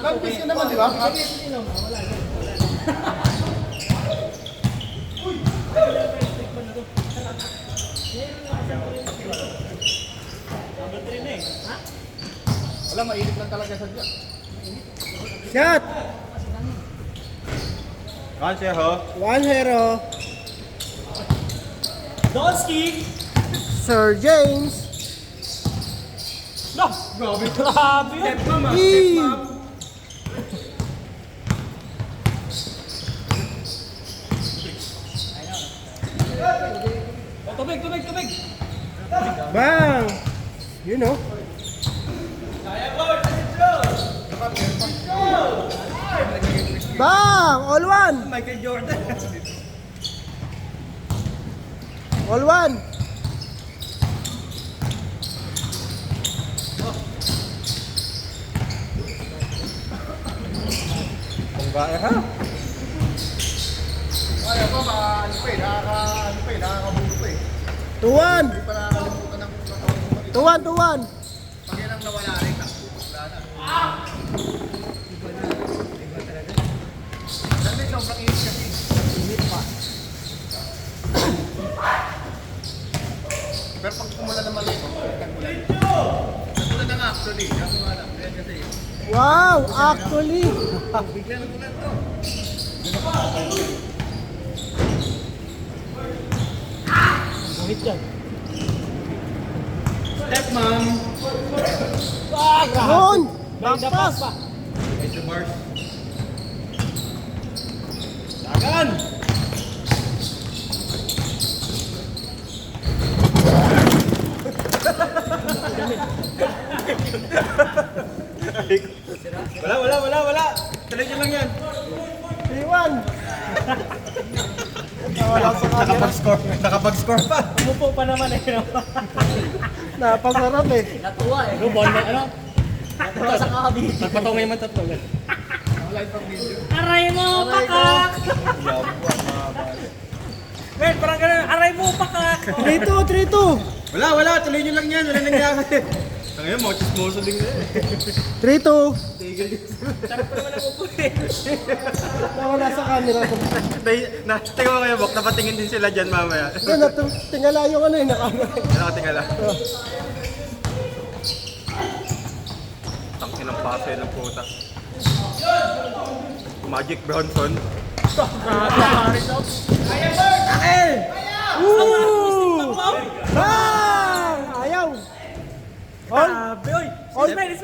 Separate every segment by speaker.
Speaker 1: Practice ka naman, di ba? Wala, mainit lang talaga sa dyan.
Speaker 2: Shot!
Speaker 3: 1-0.
Speaker 2: 1-0.
Speaker 4: Donski!
Speaker 2: Sir James.
Speaker 4: No! Grabe! Grabe! Step mom, ah.
Speaker 2: Step
Speaker 4: Step
Speaker 2: mom.
Speaker 4: mom. Oh, tubig, tubig, tubig!
Speaker 2: Bang! You know. Bang! All one!
Speaker 4: Michael Jordan!
Speaker 2: All one!
Speaker 3: Pangbae ha?
Speaker 1: Kaya pa, nakakabuto pa eh.
Speaker 2: 2-1!
Speaker 1: Hindi pa nakakalimutan ng
Speaker 2: 2-1, 2-1!
Speaker 1: pag yan ang nawala rin, wala na. Dahil sobrang init kasi. Init pa. Pero pag kumula naman ito, nagkulan na nga actually. Kaso nga lang, kaya kasi
Speaker 2: Wow! Actually!
Speaker 1: bigla nagkulan to.
Speaker 4: Buhit yan. Step mom! Ah, grabe!
Speaker 2: Yun!
Speaker 4: May
Speaker 2: Back
Speaker 4: dapat
Speaker 2: pass!
Speaker 4: pa!
Speaker 3: Medyo bars.
Speaker 4: Dagan!
Speaker 3: Wala. Tuloy nyo lang yan.
Speaker 2: 3-1! Nawala sa camera.
Speaker 3: Nakapag-score pa.
Speaker 4: Umupo pa naman eh. No?
Speaker 2: Napasarap eh.
Speaker 4: Natuwa eh. No, ball na ano? Natuwa sa kakabi. Nagpatungay man tatlo. Aray mo, pakak! Men, parang ganun. Aray mo, pakak!
Speaker 2: 3-2, 3-2!
Speaker 3: Wala. Tuloy nyo lang yan. Wala nangyari. Ngayon, mga chismoso din na eh.
Speaker 2: 3-2!
Speaker 3: Tigil din.
Speaker 4: Sarap pa naman ang upo eh.
Speaker 2: Nawala sa camera.
Speaker 3: Tingnan mo kayo, Bok. Napatingin din sila dyan mamaya.
Speaker 2: Tingala yung ano eh, nakamera.
Speaker 3: Nakatingala. Tangkin ng paso yun ng puta. Magic Bronson.
Speaker 2: Woo! Bang! Ayaw! All?
Speaker 4: Grabe, oy!
Speaker 2: All?
Speaker 4: Ismail!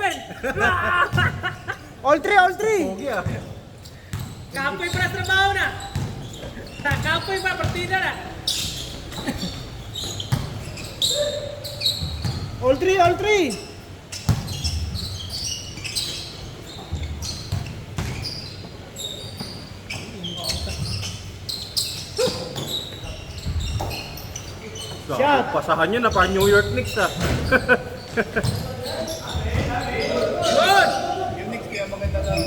Speaker 2: All 3!
Speaker 3: Pogi ah.
Speaker 4: Kapoy para sa trabaho na! Kapoy pa, partida na!
Speaker 2: All 3! Shot.
Speaker 3: Pasahan nyo na pa New York Knicks ah.
Speaker 1: Yung next kaya maganda lang.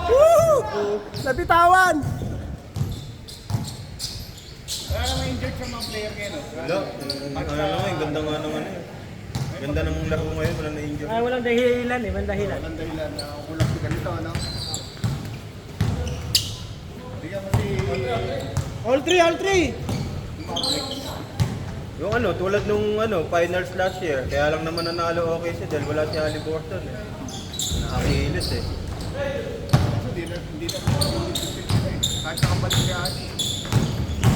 Speaker 2: Woo! Nabitawan!
Speaker 1: Wala naman injured sa mga player ngayon.
Speaker 3: Wala. Ano naman, ganda nga naman eh. Ganda ng laro ngayon, wala na injury.
Speaker 4: Ay, walang dahilan eh, walang dahilan.
Speaker 1: Walang dahilan na kulang si ganito, ano? Bigyan mo si...
Speaker 2: All 3!
Speaker 3: Yung ano, tulad nung finals last year, kaya lang naman nanalo okay siya dahil wala si Haliburton eh. Nakakilis eh.
Speaker 1: Hindi na kahit nakabalik si Ani.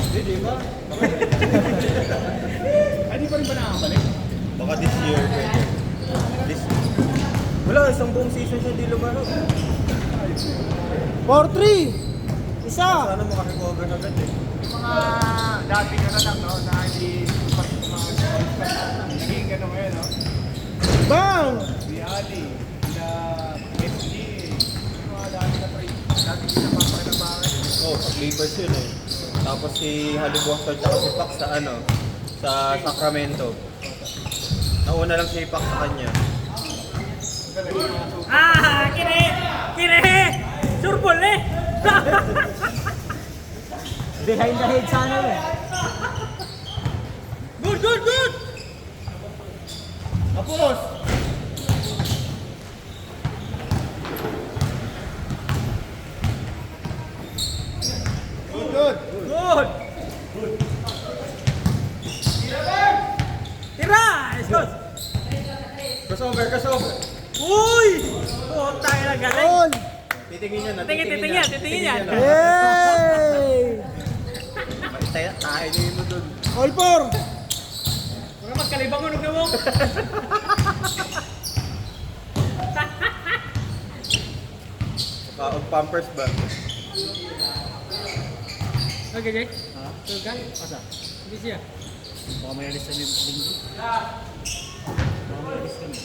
Speaker 3: Hindi ba?
Speaker 1: Hindi pa rin ba nakakabalik?
Speaker 3: Baka this year pwede. Wala, isang buong season siya di lumaro.
Speaker 2: 4-3! Isa!
Speaker 3: Sana makarecover agad eh.
Speaker 1: Yung mga dati ka na lang, no? Na hindi naging gano'n ngayon, no?
Speaker 2: Bang!
Speaker 1: Si Ali, sila SG, yung mga dati na trade. Dati pinapapakinabangan.
Speaker 3: Oh, sa Clippers yun eh. Tapos si Haliburton tsaka si Pac sa sa Sacramento. Nauna lang si Pac sa kanya.
Speaker 4: Kire! Surbol eh! Behind the head sana eh. Good! Tapos! Uy! Oh, tayo na galing.
Speaker 2: All.
Speaker 3: Titingin yan.
Speaker 4: Titingin yan.
Speaker 2: Yay!
Speaker 3: Tayo niyo mo dun.
Speaker 2: All 4.
Speaker 4: Mga magkalibang unog na mo.
Speaker 3: Pampers ba?
Speaker 4: Okay, Jake. Tulog ka? Asa? Hindi siya.
Speaker 1: Baka may alis kami linggo. Baka may alis kami.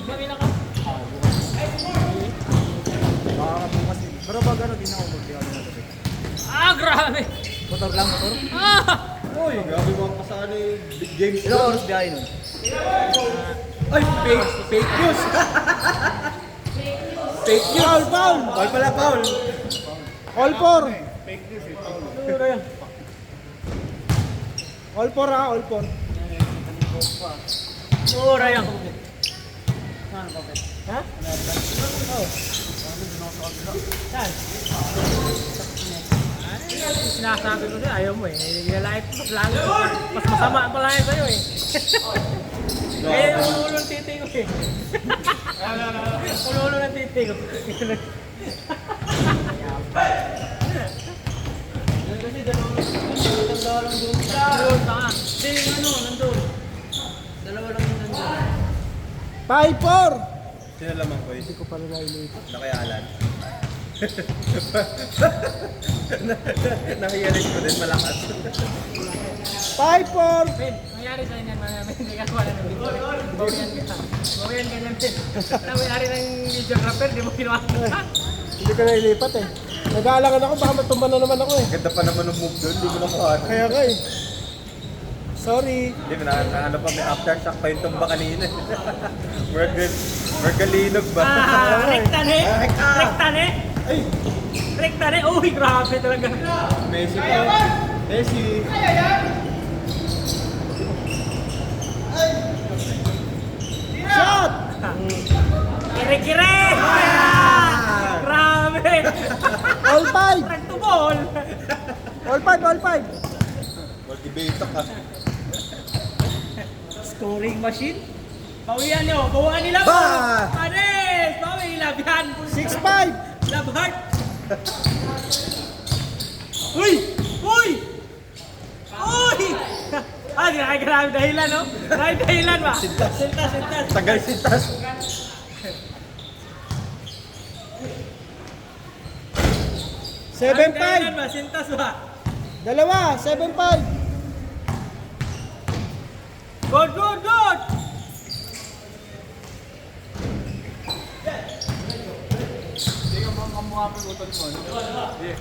Speaker 4: Mamila ka.
Speaker 1: Baka bukas din. Pero pag ano, di na ako mag-diyan na gabi.
Speaker 4: Ah, grabe!
Speaker 1: Motor lang, motor?
Speaker 4: Ah!
Speaker 3: Uy, grabe mga kasali. Big James.
Speaker 1: Ilang oras biyahe nun?
Speaker 3: Ay, fake news. Fake news.
Speaker 2: Foul, foul.
Speaker 3: Foul pala, foul.
Speaker 2: All 4.
Speaker 1: Fake news eh.
Speaker 2: All 4 ha, all 4.
Speaker 4: Oo, Ryan.
Speaker 1: Saan ka, Pet?
Speaker 2: Ha?
Speaker 4: Saan? Sinasabi ko sa'yo, ayaw mo eh. Nilalait mo, mas masama pala yun sa'yo eh. Kaya yung ulo ng titi ko eh. Ulo ng titi ko.
Speaker 1: Kasi dalawa lang doon.
Speaker 4: Doon pa nga.
Speaker 1: Hindi, yung ano, nandun. Dalawa lang yung nandun.
Speaker 2: 5-4.
Speaker 3: Sino lamang ko
Speaker 2: Hindi ko pala nailipat.
Speaker 3: Nakayalan. Nakiyalis ko din malakas.
Speaker 2: 5-4.
Speaker 4: Ben, nangyari sa'yo yan, mamaya. Hindi ka wala ng video. Bawian ka. Bawian ka niyan, Ben. Nangyari ng videographer, di mo ginawa.
Speaker 2: Hindi ko nailipat eh. Nag-aalangan ako, baka matumba na naman ako eh.
Speaker 3: Ganda pa naman ng move doon, hindi mo nakuha.
Speaker 2: Kaya ka eh. Sorry.
Speaker 3: Hindi, ano pa, may aftershock pa yung tumba kanina. Mergalinog ba?
Speaker 4: Ah, rektan eh.
Speaker 3: Rekta.
Speaker 4: Rektan eh.
Speaker 3: Ay!
Speaker 4: Rektan eh. Uy, grabe talaga.
Speaker 3: Messi pa. Messi!
Speaker 2: Shot!
Speaker 4: Kire-kire! Grabe!
Speaker 2: All 5.
Speaker 4: Track to ball!
Speaker 2: All 5, all 5.
Speaker 3: Multibator ka.
Speaker 4: Scoring machine? Bawian nyo! Bawian nila
Speaker 3: Ba!
Speaker 4: Panis! Bawi! Labihan!
Speaker 2: 6-5.
Speaker 4: Love heart! Uy! Uy! Uy! Ah, grabe dahilan, no? Grabe dahilan ba?
Speaker 3: Sintas.
Speaker 4: Sintas, sintas.
Speaker 3: Tagal sintas.
Speaker 4: 7-5
Speaker 2: 7-5.
Speaker 4: ba? Sintas ba?
Speaker 2: Dalawa, 7-5.
Speaker 4: Good, good, good!
Speaker 1: Hindi ka mga kamukha po yung utol mo. Hindi.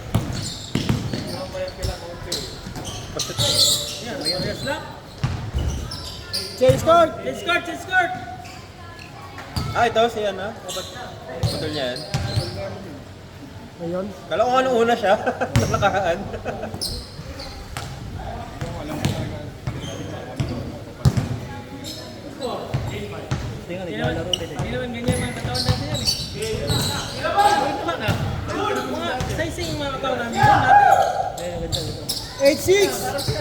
Speaker 1: Hindi ka pa yung kailang konti.
Speaker 4: Yan, may areas lang.
Speaker 2: Change court.
Speaker 4: Change court, change court!
Speaker 3: Ah, ito si ano? Putol niya yan.
Speaker 2: Ayun.
Speaker 3: Kala ko anong una siya. Nakahaan.
Speaker 1: Hindi nga,
Speaker 4: Hindi
Speaker 1: naglalaro din eh.
Speaker 4: naman ganyan mga katawan natin yan eh. Mga size yung mga katawan namin doon natin.
Speaker 1: Ayun, ang ganda nito.
Speaker 2: 8-6.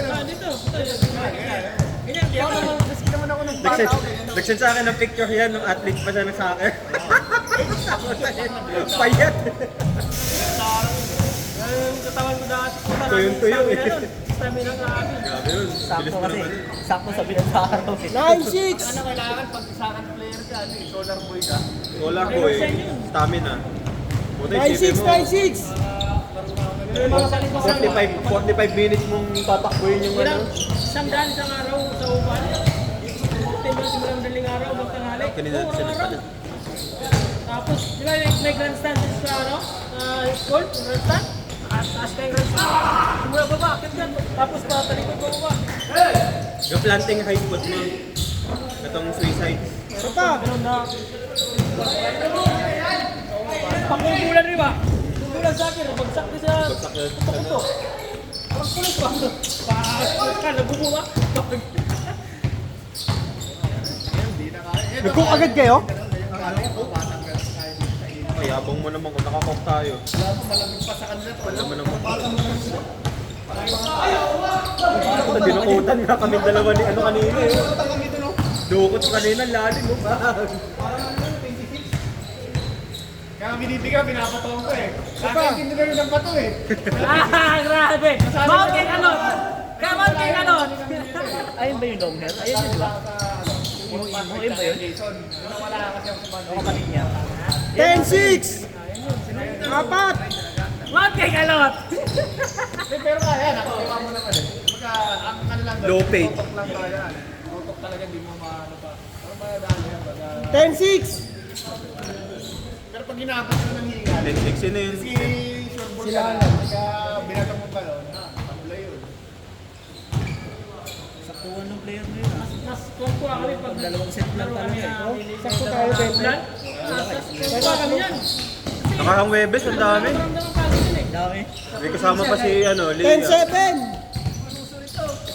Speaker 4: Ah, dito. Ganyan, kaya naman ako ng
Speaker 3: Nagsend sa akin ng picture yan nung athlete pa siya ng soccer. Payat.
Speaker 4: Yung katawan ko dati.
Speaker 3: Tuyong-tuyo eh.
Speaker 4: Stamina nga kami.
Speaker 3: Grabe yun. Bilis
Speaker 1: Sakto
Speaker 3: mo
Speaker 1: kasi.
Speaker 3: naman.
Speaker 1: Sakto sa pinag-araw eh.
Speaker 2: 9-6.
Speaker 4: Ano kailangan pag isakan player ka, solar boy ka.
Speaker 3: Solar boy. Stamina. Buti isipin mo.
Speaker 2: 9-6, 9-6.
Speaker 3: 45 minutes mong tatakbuhin yung ano.
Speaker 4: Isang daan isang araw sa upan. 10 minutes mo lang daling araw, magtanghali.
Speaker 3: Kanina
Speaker 4: Oo,
Speaker 3: sila
Speaker 4: araw-araw.
Speaker 3: pala.
Speaker 4: Tapos, di ba may grandstand din sa ano? School, grandstand? Taas ka yung grandstand. Simula baba, akit ka. Tapos patalikod baba.
Speaker 3: Yung planting high foot mo. Itong suicide.
Speaker 2: Ito pa.
Speaker 4: Ganun na. Pangunggulan rin ba? Pangunggulan sa akin, bagsak din sa
Speaker 3: Bagsak na.
Speaker 4: puto. Ang kulit ba? Bakit ka, nabubuwa?
Speaker 2: Nag-cook agad kayo?
Speaker 3: Mayabang mo naman kung nakakok tayo. Wala mo naman. Binukutan nga kami dalawa ni ano kanina eh. Dukot kanina, lalim mo ba?
Speaker 1: Kaya binibigyan, pinapatawang ko eh. Sa akin, hindi na rin ang bato eh.
Speaker 4: Ah, grabe. Mountain ano? Kaya mountain ano?
Speaker 5: Ayun ba yung long hair? Ayun yun, di ba? Yung ba yun?
Speaker 1: Jason, wala kasi ako sa bando.
Speaker 5: Ako kaninya.
Speaker 2: 10-6! Apat!
Speaker 4: Mountain alot.
Speaker 1: Pero kaya, nakuha mo naman eh. Pagka, ang ano lang doon,
Speaker 3: Low pay.
Speaker 1: tutok lang talaga. Tutok talaga, di mo maano pa. Pero ba dahil yan, baga.
Speaker 2: 10-6!
Speaker 1: Pero pag ginabot mo ng hinga,
Speaker 3: 10-6 yun yun.
Speaker 1: si Surbol ka lang, pagka binatang mo balon, tambulay yun.
Speaker 5: Saktuhan ng player na yun.
Speaker 4: Mas kuha kami pag
Speaker 5: Dalawang set lang
Speaker 4: kami
Speaker 5: talaga eh.
Speaker 2: Sakto tayo, Ben.
Speaker 4: ulan. Kuha kami yan.
Speaker 3: Nakakang Webes, ang dami.
Speaker 4: Maramdaman pa kami yun eh.
Speaker 5: Dami.
Speaker 3: May kasama pa si ano, Liga.
Speaker 2: 10-7!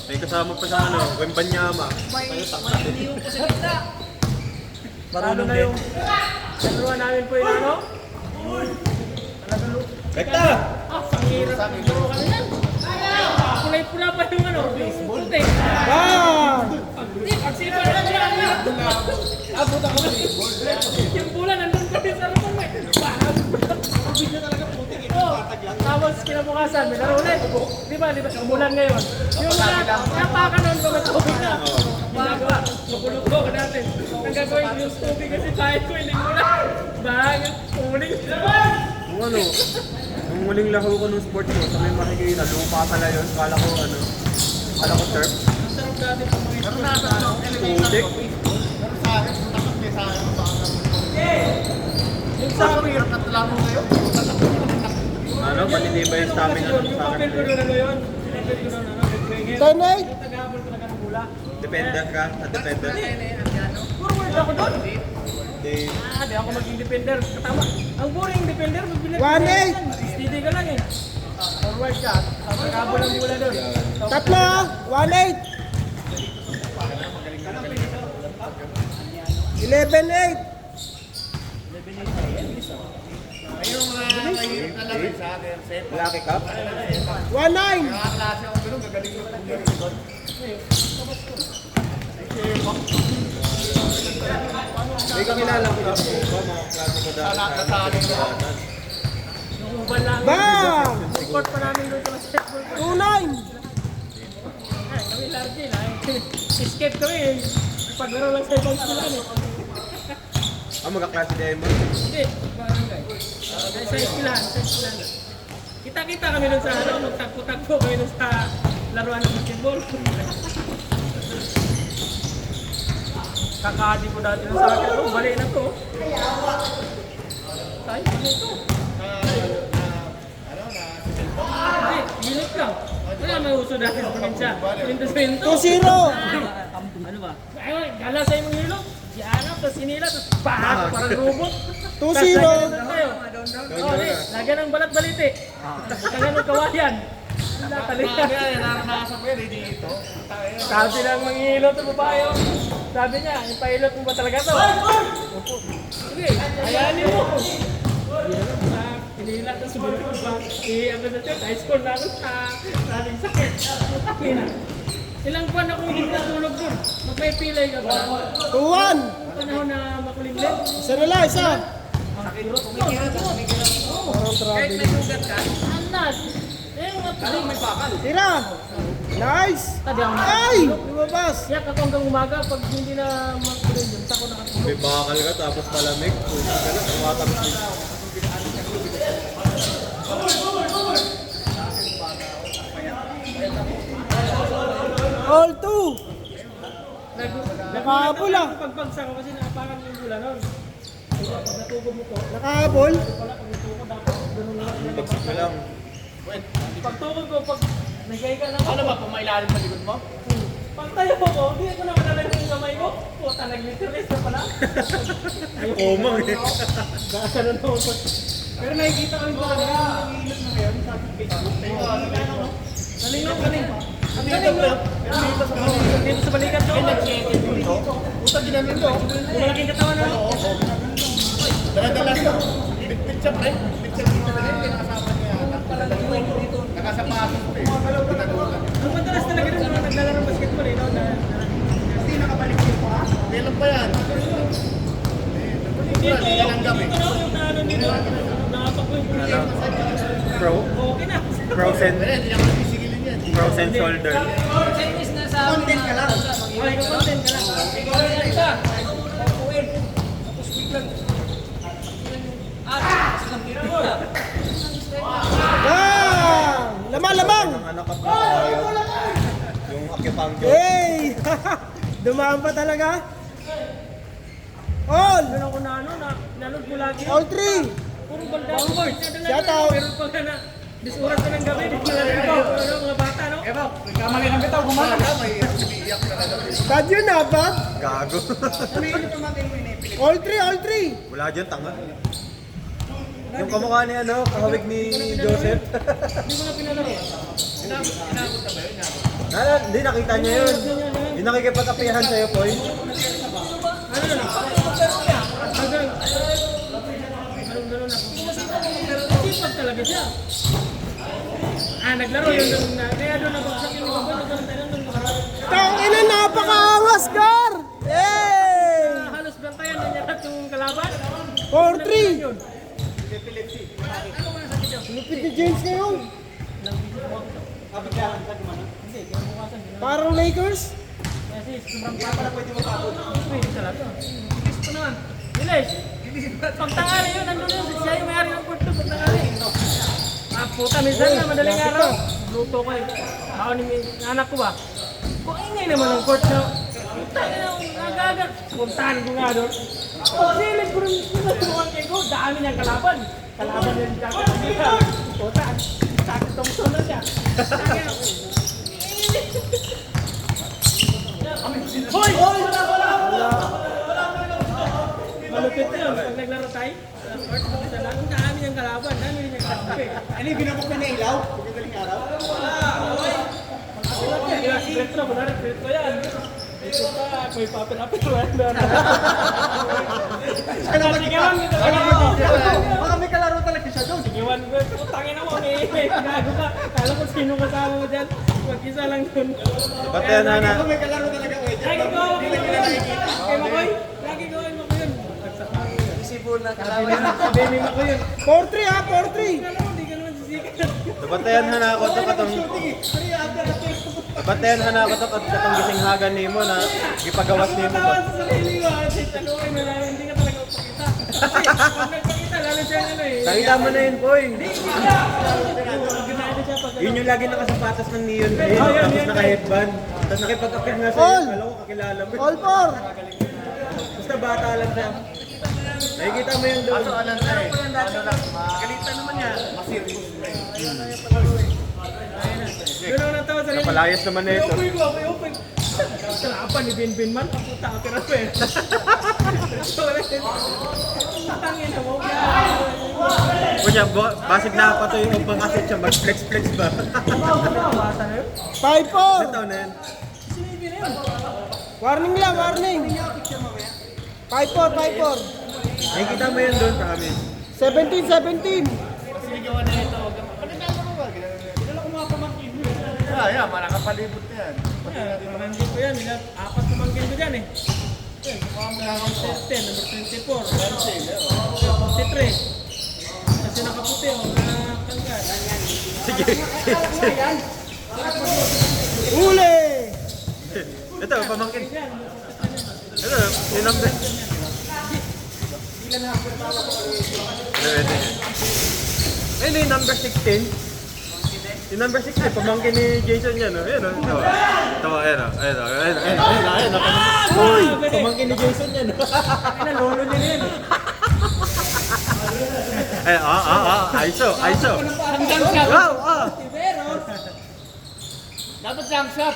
Speaker 3: May kasama pa sa ano, Wembanyama.
Speaker 5: Marunong
Speaker 4: na
Speaker 5: din.
Speaker 4: yung laruan namin po yung ano?
Speaker 3: Rekta!
Speaker 4: Ang hirap ng laro kami yan. Kulay-pula pa yung ano, puti.
Speaker 2: Wow!
Speaker 4: Pag sipa na lang siya, ang hirap.
Speaker 1: Abot ako ng
Speaker 4: Yung pula nandun pa din sa laro eh. Oh, tapos kinabukasan, may laro ulit. Di ba, umulan ngayon. Yung ulan, napakan nun mga tubig na. Ginagawa, makulog ko natin. Ang gagawin yung tubig kasi kahit ko hindi muna. Bakit? Umuling.
Speaker 3: Nung ano, nung muling laro ko nung sports ko, sa may makikita, lupa pala yun. Kala ko ano, kala ko turf.
Speaker 1: Pero nasa ano, elevator
Speaker 3: Putik.
Speaker 1: ko. Pero sa akin, takot kayo sa akin, baka
Speaker 4: Yung
Speaker 1: sa akin, hirap na talamo ngayon.
Speaker 3: Ano, paninibay yung stamina
Speaker 4: Yung
Speaker 3: ng sa
Speaker 4: papel ko
Speaker 3: akin.
Speaker 4: doon ano yun. Papel ko doon ano.
Speaker 2: 10-8!
Speaker 4: Tagahabol talaga ng bula.
Speaker 3: Dependent ka, sa dependent.
Speaker 4: Puro word ako doon.
Speaker 3: Di,
Speaker 4: Di ako maging defender. Katama. Ang boring defender, magbilang.
Speaker 2: 1-8.
Speaker 4: Steady ka lang eh. Forward ka. Tagahabol ng bula doon.
Speaker 2: Tatlo! 1-8! 11-8!
Speaker 1: Ayun mga mahirap na lang sa akin.
Speaker 3: Lucky Cup?
Speaker 2: 1-9!
Speaker 1: Nakaklase ako pero gagaling yung pagdating doon.
Speaker 3: May kakilala ko lang po ba, mga klase ko dati sa
Speaker 1: Nasali ko.
Speaker 4: Yung uban namin.
Speaker 2: Bang!
Speaker 4: Record pa namin doon sa basketball.
Speaker 2: 2-9!
Speaker 4: Ay, kami large na. Escape kami eh. Paglaro lang sa ibang sila eh.
Speaker 3: Ah, magkaklase din mo.
Speaker 4: Hindi, barangay. Sa iskilan, sa iskilan. Kita-kita kami doon sa ano, magtagpo-tagpo kami doon sa laruan ng basketball. Kakadi ko dati na sa akin, oh, bali na to. Tayo, bali ito. Hindi, unit lang. Wala may uso dati sa probinsya. Pinto-pinto.
Speaker 2: 2-0!
Speaker 5: Ano ba?
Speaker 4: Ayun, gala sa imong hilo. Yanap, tapos sinila, tapos pahat, parang robot.
Speaker 2: 2-0.
Speaker 4: Tapos lagyan ng tayo. Oh, di, lagyan ng balat-balite. Butangan ng kawayan. Natalitan.
Speaker 1: Naranasan ko yan, hindi ito.
Speaker 4: Sabi lang manghihilot ng babae. Oh. Sabi niya, ipahilot mo ba talaga to? Opo. Sige, ayanin mo. Pinila na sumunod ko ba? Ano na siya, high school na sa ating sakit. Putaki na. Ilang buwan akong hindi natulog dun. Magpapilay ka ba?
Speaker 2: 2-1!
Speaker 4: Panahon na makulimlim.
Speaker 2: Isa na lang, isa!
Speaker 4: Kahit may sugat ka, anas. Eh, may bakal.
Speaker 2: Tira! Nice! Ay! Lumabas!
Speaker 4: Yak ako hanggang umaga pag hindi na makulimlim. Tako nakatulog.
Speaker 3: May bakal ka tapos malamig. Puta ka na, tumatapos din.
Speaker 2: All 2! Nakahabol ah.
Speaker 4: Pagbagsak ko kasi nakapakan yung gula nun. Kaya pag natugod mo ko,
Speaker 2: Nakahabol?
Speaker 4: wala pag natugod dapat ganun lang.
Speaker 3: Bagsak ka lang.
Speaker 4: Pag tugod ko, pag nagay ka na
Speaker 1: Ano ba, pumailalim sa likod mo?
Speaker 4: Pag tayo ko, hindi ko na manalag yung kamay ko. Puta, nag-literalist na pala.
Speaker 3: Komang eh.
Speaker 4: Ganun ako pag... Pero nakikita ko yung mga nag-iilot na ngayon sa Facebook. Galing lang, galing. Ang galing lang. Dito sa balikat ko.
Speaker 1: Puta, ginamit ko.
Speaker 4: Yung malaking katawan na.
Speaker 1: Dala-dala siya. Bit-bit siya, pre. Bit siya dito na rin. Nakasama niya. Nakasapatos pa eh. Pinagawa lang.
Speaker 4: Ang madalas talaga rin mga naglalaro ng basketball eh. No?
Speaker 1: Kasi nakabalik siya pa. Kailan pa yan?
Speaker 4: Dito,
Speaker 1: Hindi ka lang gabi.
Speaker 4: dito raw yung naano nila. Nakapakoy ko na yan.
Speaker 3: Pro?
Speaker 4: Okay na.
Speaker 3: Frozen,
Speaker 1: Kaya hindi ako sisigilin yan.
Speaker 3: frozen shoulder.
Speaker 4: Chinese na sa content ka lang. Okay, content ka lang. Ikaw rin isa. Upuin. Tapos biglang. Tira mo.
Speaker 2: Lamang, lamang!
Speaker 3: Ang anak at tayo. Yung acupuncture.
Speaker 2: Hey! Dumaan pa talaga? All!
Speaker 4: Doon ako na ano, nanood ko lagi.
Speaker 2: All three!
Speaker 4: Puro banda.
Speaker 2: Shout out.
Speaker 4: Meron pa ka na. Disuras ka ng gabi. Di ko lang ito. Ano, mga bata, no?
Speaker 1: Kamali ng bitaw, gumana ka. May umiiyak ka na.
Speaker 2: Bad yun na, bad?
Speaker 3: Gago.
Speaker 2: All three, all three!
Speaker 3: Wala dyan, tanga. Yung kamukha ni ano, kahawig ni Joseph.
Speaker 4: Hindi mo na pinalaro.
Speaker 3: Hindi, nakita niya yun. Yung nakikipag-apihan sa'yo, Poy.
Speaker 4: Ano na? Hanggang. Anong gano'n na? Sipag talaga siya. Naglaro yun doon na. Kaya doon nabagsak yung mga balo.
Speaker 2: Tangina, napaka-angas, Gar! Hey!
Speaker 4: Halos bantayan na niya yung kalaban.
Speaker 2: 4-3! Lupit ni James ngayon. Parang Lakers?
Speaker 4: Kasi sobrang papa na pwede matapos. Pwede talaga. Gusto naman. Bilis! Pagtangali yun, nandun yun. Siya yung mayari ng court to. Pagtangali. Puta, minsan na, madaling araw. Luto ko eh. Ako ni anak ko ba? Kung ingay naman ang court nyo. Puta, nagagat. Puntahan ko nga doon. Pagsilip ko rin naturuan kay ko. Dami niyang kalaban. Kalaban niya dito ako. Puta, sakit tungso na siya. Hoy! Malupit na yun. Pag naglaro tayo, ang dami niyang kalaban. Dami niyang kalaban.
Speaker 1: Ano yung binabok na ilaw? Pagkagaling araw?
Speaker 4: Retro, kunwari retro yan. Ito pa, may papel-apel. Sigawan ko talaga.
Speaker 1: Baka may kalaro talaga siya doon.
Speaker 4: Sigawan ko. Putangin ako, may gago ka. Kala ko sino kasama mo dyan. Mag-isa lang dun.
Speaker 3: Ba't yan, Nana?
Speaker 1: May kalaro talaga ko.
Speaker 4: Lagi ko, kay Makoy. Lagi ko, kay Makoy yun. Isibo na kalaban. Sabi ni Makoy yun.
Speaker 2: 4-3 ha, 4-3!
Speaker 4: Hindi ka naman sisikat.
Speaker 3: Nabatayan na ako ito katong... Nabatayan na ako ito katong gisinghagan ni mo na ipagawas ni mo ba?
Speaker 4: Tatawa sa sarili ko. Tanungin mo na, hindi ka talaga upakita. Kasi pag nagpakita, lalo siya ano eh.
Speaker 3: Nakita mo na yun, Poy.
Speaker 4: Ginaya siya pag
Speaker 3: Yun yung lagi nakasapatos ng neon na yun.
Speaker 4: Oh, yun,
Speaker 3: Tapos
Speaker 4: yun.
Speaker 3: naka-headband. Tapos nakipag-akit nga sa'yo.
Speaker 2: All!
Speaker 3: Kala ko kakilala mo.
Speaker 2: All 4!
Speaker 3: Basta bata lang siya. Nakikita mo yun doon.
Speaker 1: Ano lang, magalitan naman niya. Masirius na yun.
Speaker 4: Yun ang natawa sa sarili.
Speaker 3: Kapalayas naman na ito.
Speaker 4: Upoy ko, upoy. Salapan ni Binbin man. Puta ka pero pa eh. Tatangin na mo.
Speaker 3: Kunya, basig na pa ito yung upang asit siya. Mag-flex-flex ba?
Speaker 4: Bata na yun.
Speaker 2: 5-4!
Speaker 3: Ito na yun.
Speaker 4: Sinibi na yun.
Speaker 2: Warning lang, warning! 5-4, 5-4!
Speaker 3: Nakikita mo yun doon, promise.
Speaker 2: 17-17!
Speaker 4: Sinigawan na ito.
Speaker 1: Yeah, malakapalibot na yan.
Speaker 4: Pamangkin ko yan. Apat pamangkin ko dyan eh. Number 10, number 24, 43. Kasi nakaputi o nakakangkat.
Speaker 3: Sige.
Speaker 2: Uli!
Speaker 3: Ito, pamangkin. Ito, yung number. Ayun yung number 16. Yung number 16, pamangkin ni Jason yan. Ayun, ito. Ito, ayun. Uy! Pamangkin ni Jason yan.
Speaker 4: Lolo nila yun.
Speaker 3: Aiso.
Speaker 4: Hanggang siya.
Speaker 3: Wow,
Speaker 4: Dapat jump shot.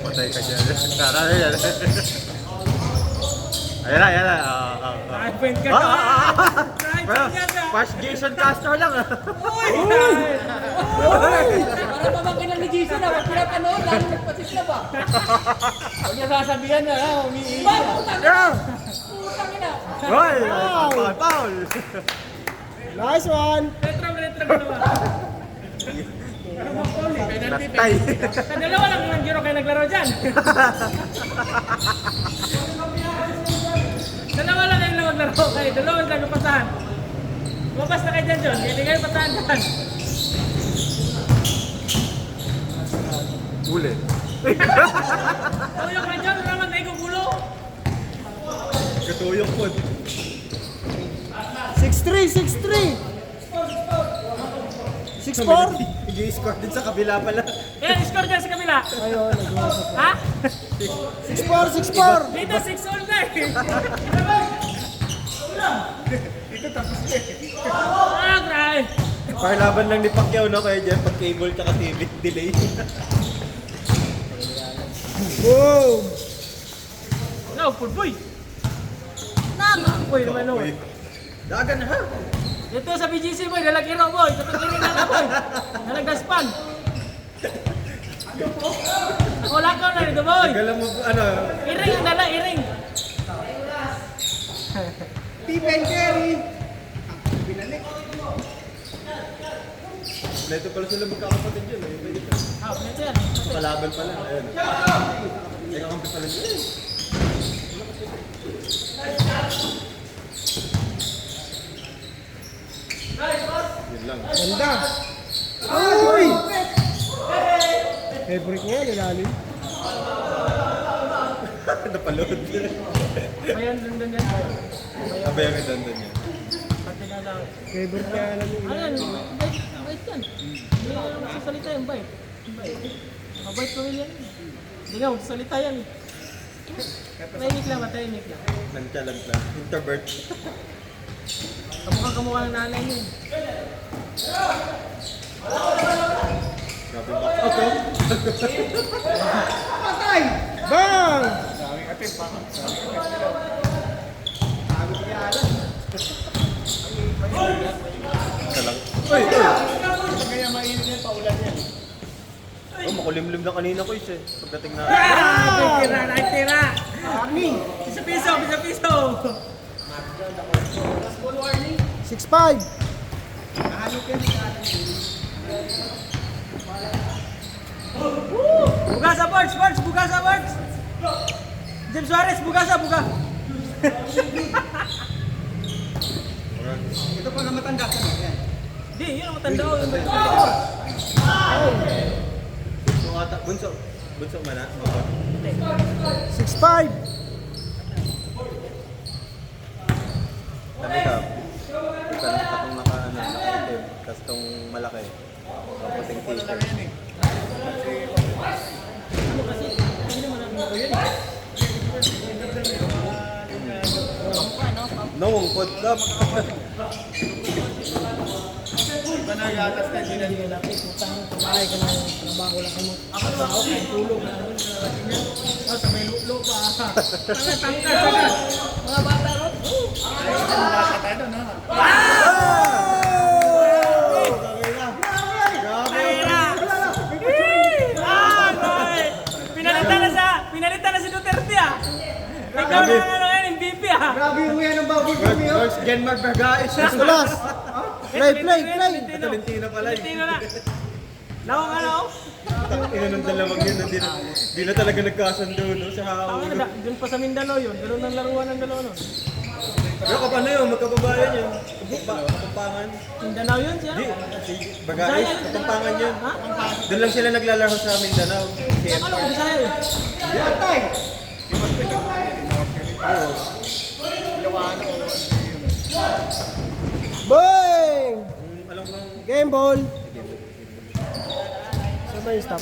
Speaker 3: Patay ka dyan. Tara, yan. Ayan na.
Speaker 4: Drive-in ka
Speaker 3: Ah,
Speaker 4: na.
Speaker 3: Well,
Speaker 4: Drive-in ka na.
Speaker 3: Pash Jason Castro lang ah.
Speaker 4: Uy!
Speaker 5: Parang pamangkin lang ni Jason na, wag pinapanood, lalo nagpasit na ba? Huwag niya sasabihan na, umiiyak. Ba, putang ina!
Speaker 3: Yeah!
Speaker 5: Putang ina!
Speaker 3: Hoy! Paul!
Speaker 2: Nice one!
Speaker 4: Retro ka naman.
Speaker 1: Penalty,
Speaker 3: Natay.
Speaker 4: Sa dalawa lang yung Giro kayo naglaro dyan. Dalawa lang kayo na maglaro kayo. Dalawa lang kayo pasahan. Lumabas na kayo dyan, John. Hindi kayo pasahan dyan.
Speaker 3: Uli.
Speaker 4: Tuyok na dyan. Wala naman na ikugulo.
Speaker 3: Katuyok po.
Speaker 2: 6-3, 6-4.
Speaker 3: Nag-i-score din sa kabila pala.
Speaker 4: Ilan score dyan sa kabila?
Speaker 2: Ayun, nag-uusap.
Speaker 4: Ha?
Speaker 2: 6-4.
Speaker 4: Dito 6-all na eh.
Speaker 1: Dito tapos na eh.
Speaker 4: Ah, grabe.
Speaker 3: Parlaban lang ni Pacquiao, no? Kaya dyan, pag cable tsaka TV, delay.
Speaker 2: Boom.
Speaker 4: No, footboy. Boy naman no.
Speaker 3: Dagan ha?
Speaker 4: Dito sa BGC boy, dalagiro boy. Kapag na boy. Dalagdaspan. Wala ka na dito boy.
Speaker 3: Galang mo, ano?
Speaker 4: Iring ang dala, iring.
Speaker 3: Ito pala sila magkakapatid yun.
Speaker 4: Ah, pwede yan.
Speaker 3: Palaban pala. Ayun. Ay, kakampi pala sila. Yun lang.
Speaker 2: Ganda. Uy! Favorite niya, nilalim.
Speaker 3: Napalood.
Speaker 4: Ayan, nandun yan boy.
Speaker 3: Abay ang dandan niya.
Speaker 4: Pati na lang.
Speaker 2: Favorite niya, alam mo.
Speaker 4: Ayan, bait yan. Hindi nga magsasalita yung bait. Mabait pamilya yan. Hindi nga magsasalita yan. Tahimik lang, matahimik lang.
Speaker 3: Nonchalant lang. Introvert.
Speaker 4: Kamukha ng nanay niya.
Speaker 3: Grabe ba? Okay.
Speaker 2: Bang!
Speaker 1: Daming atin pa.
Speaker 3: Isa lang. Uy!
Speaker 1: Kaya mainit yan, paulan yan.
Speaker 3: Oh, makulimlim na kanina ko isa. Pagdating na.
Speaker 4: Tira na, tira! Isa piso, isa piso!
Speaker 2: 6-5.
Speaker 4: Bugasa, Borge! Borge! Bugasa, Borge! James Suarez, bugasa, buga!
Speaker 5: Ito pa na matanda ka na yan.
Speaker 4: Di, yun ang matanda ko.
Speaker 3: Bunso ata. Bunso. Bunso mana.
Speaker 2: 6-5.
Speaker 3: Sabi ka. Itong naka-itim. Tapos itong malaki. Kaputing t-shirt.
Speaker 4: Ano kasi, hindi naman namin ito yun eh.
Speaker 3: Nung pod up.
Speaker 1: Iba na yatas na, hindi na
Speaker 4: Hindi na natin, utang kumahay ka ng trabaho lang mo. Ako trabaho, kain tulog na naman sa kanya. Oh, sa may lulo pa. Tangka, mga bata ron.
Speaker 1: Ang bata tayo doon, ha?
Speaker 4: Pinalitan na si Duterte ah. Ikaw na ano yan, MVP ah.
Speaker 5: Grabe yung yan ng baboy kami, oh.
Speaker 3: First Gen Marbergais.
Speaker 2: Tulas. Play.
Speaker 3: Tolentino pala.
Speaker 4: Tolentino na. Lawang ano?
Speaker 3: Ina ng dalawang yun. Hindi na talaga nagkasundo no, sa
Speaker 4: Tama
Speaker 3: hawak.
Speaker 4: na, dun pa sa Mindanao yun. Ganun ang laruan ng dalawa nun.
Speaker 3: Pero kapano yun, magkababayan yun. Kapampangan.
Speaker 4: Mindanao yun siya.
Speaker 3: Di, si Bagais, kapampangan yun.
Speaker 4: Ha?
Speaker 3: Doon lang sila naglalaro sa Mindanao.
Speaker 4: Akala ko Bisaya yun.
Speaker 2: Bang!
Speaker 3: Alam ko,
Speaker 2: Game ball. Saan ba yung stop?